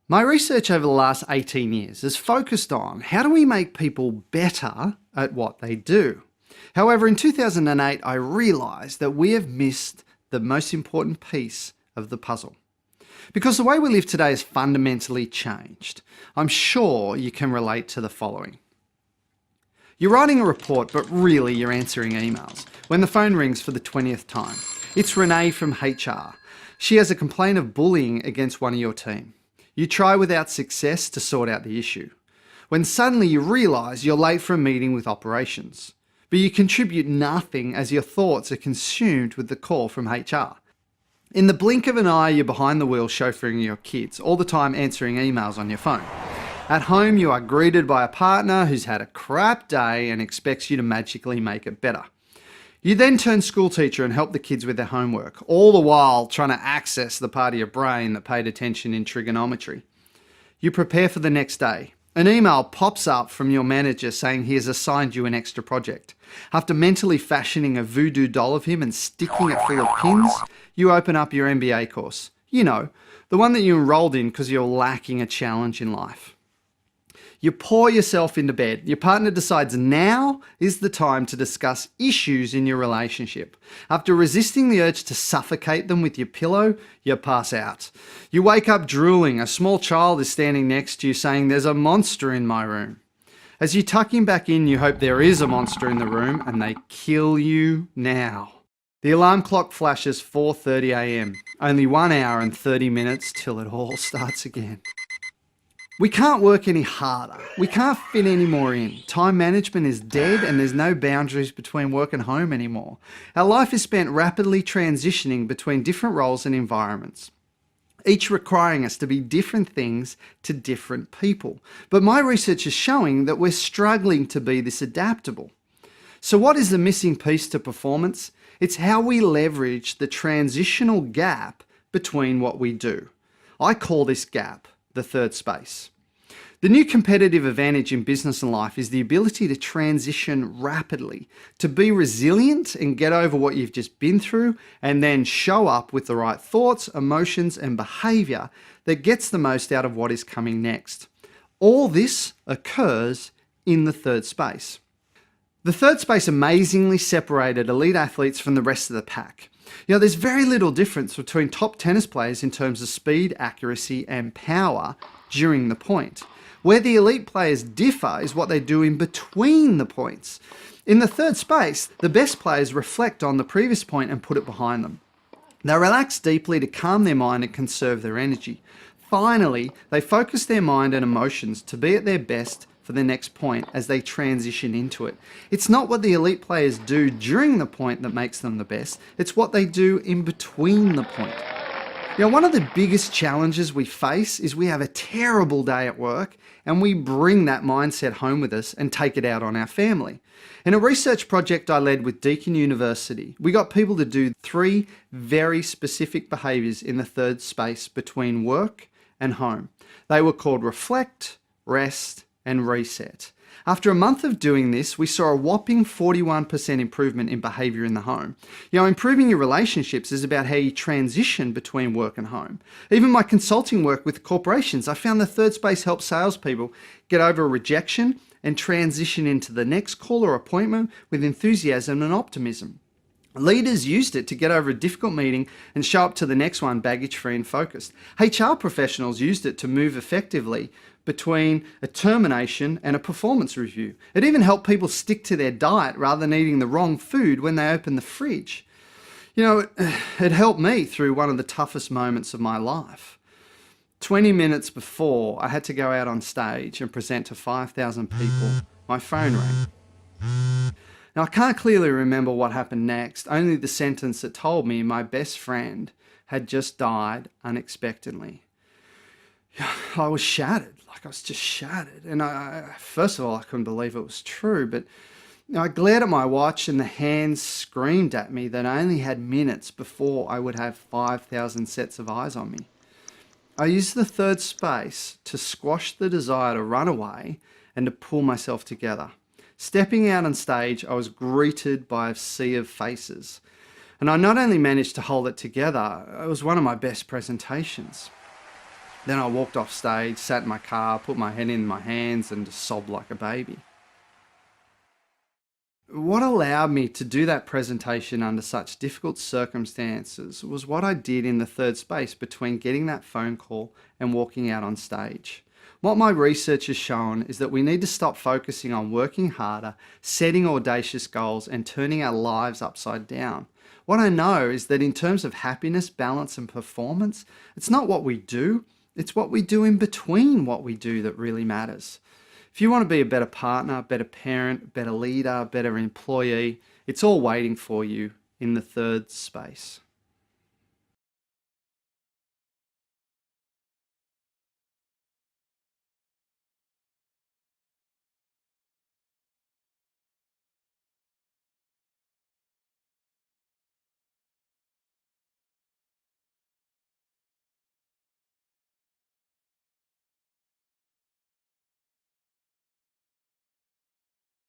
My research over the last 18 years has focused on how do we make people better at what they do. However, in 2008, I realised that we have missed the most important piece of the puzzle. Because the way we live today has fundamentally changed. I'm sure you can relate to the following. You're writing a report, but really you're answering emails when the phone rings for the 20th time. It's Renee from HR. She has a complaint of bullying against one of your team. You try without success to sort out the issue, when suddenly you realise you're late for a meeting with operations, but you contribute nothing as your thoughts are consumed with the call from HR. In the blink of an eye, you're behind the wheel chauffeuring your kids, all the time answering emails on your phone. At home, you are greeted by a partner who's had a crap day and expects you to magically make it better. You then turn school teacher and help the kids with their homework, all the while trying to access the part of your brain that paid attention in trigonometry. You prepare for the next day. An email pops up from your manager saying he has assigned you an extra project. After mentally fashioning a voodoo doll of him and sticking it full of pins, you open up your MBA course. You know, the one that you enrolled in because you're lacking a challenge in life. You pour yourself into bed. Your partner decides now is the time to discuss issues in your relationship. After resisting the urge to suffocate them with your pillow, you pass out. You wake up drooling. A small child is standing next to you saying, "There's a monster in my room." As you tuck him back in, you hope there is a monster in the room and they kill you now. The alarm clock flashes 4:30 a.m. Only 1 hour and 30 minutes till it all starts again. We can't work any harder. We can't fit any more in. Time management is dead and there's no boundaries between work and home anymore. Our life is spent rapidly transitioning between different roles and environments, each requiring us to be different things to different people. But my research is showing that we're struggling to be this adaptable. So what is the missing piece to performance? It's how we leverage the transitional gap between what we do. I call this gap the third space. The new competitive advantage in business and life is the ability to transition rapidly, to be resilient and get over what you've just been through, and then show up with the right thoughts, emotions, and behavior that gets the most out of what is coming next. All this occurs in the third space. The third space amazingly separated elite athletes from the rest of the pack. You know, there's very little difference between top tennis players in terms of speed, accuracy, and power during the point. Where the elite players differ is what they do in between the points. In the third space, the best players reflect on the previous point and put it behind them. They relax deeply to calm their mind and conserve their energy. Finally, they focus their mind and emotions to be at their best for the next point as they transition into it. It's not what the elite players do during the point that makes them the best, it's what they do in between the point. You know, one of the biggest challenges we face is we have a terrible day at work and we bring that mindset home with us and take it out on our family. In a research project I led with Deakin University, we got people to do 3 very specific behaviours in the third space between work and home. They were called reflect, rest, and reset. After a month of doing this, we saw a whopping 41% improvement in behaviour in the home. You know, improving your relationships is about how you transition between work and home. Even my consulting work with corporations, I found the third space helps salespeople get over a rejection and transition into the next call or appointment with enthusiasm and optimism. Leaders used it to get over a difficult meeting and show up to the next one baggage-free and focused. HR professionals used it to move effectively between a termination and a performance review. It even helped people stick to their diet rather than eating the wrong food when they opened the fridge. You know, it helped me through one of the toughest moments of my life. 20 minutes before I had to go out on stage and present to 5,000 people, my phone rang. Now, I can't clearly remember what happened next, only the sentence that told me my best friend had just died unexpectedly. I was shattered, I was just shattered. And first of all, I couldn't believe it was true, but I glared at my watch and the hands screamed at me that I only had minutes before I would have 5,000 sets of eyes on me. I used the third space to squash the desire to run away and to pull myself together. Stepping out on stage, I was greeted by a sea of faces. And I not only managed to hold it together, it was one of my best presentations. Then I walked off stage, sat in my car, put my head in my hands, and just sobbed like a baby. What allowed me to do that presentation under such difficult circumstances was what I did in the third space between getting that phone call and walking out on stage. What my research has shown is that we need to stop focusing on working harder, setting audacious goals, and turning our lives upside down. What I know is that in terms of happiness, balance, and performance, it's not what we do, it's what we do in between what we do that really matters. If you want to be a better partner, better parent, better leader, better employee, it's all waiting for you in the third space.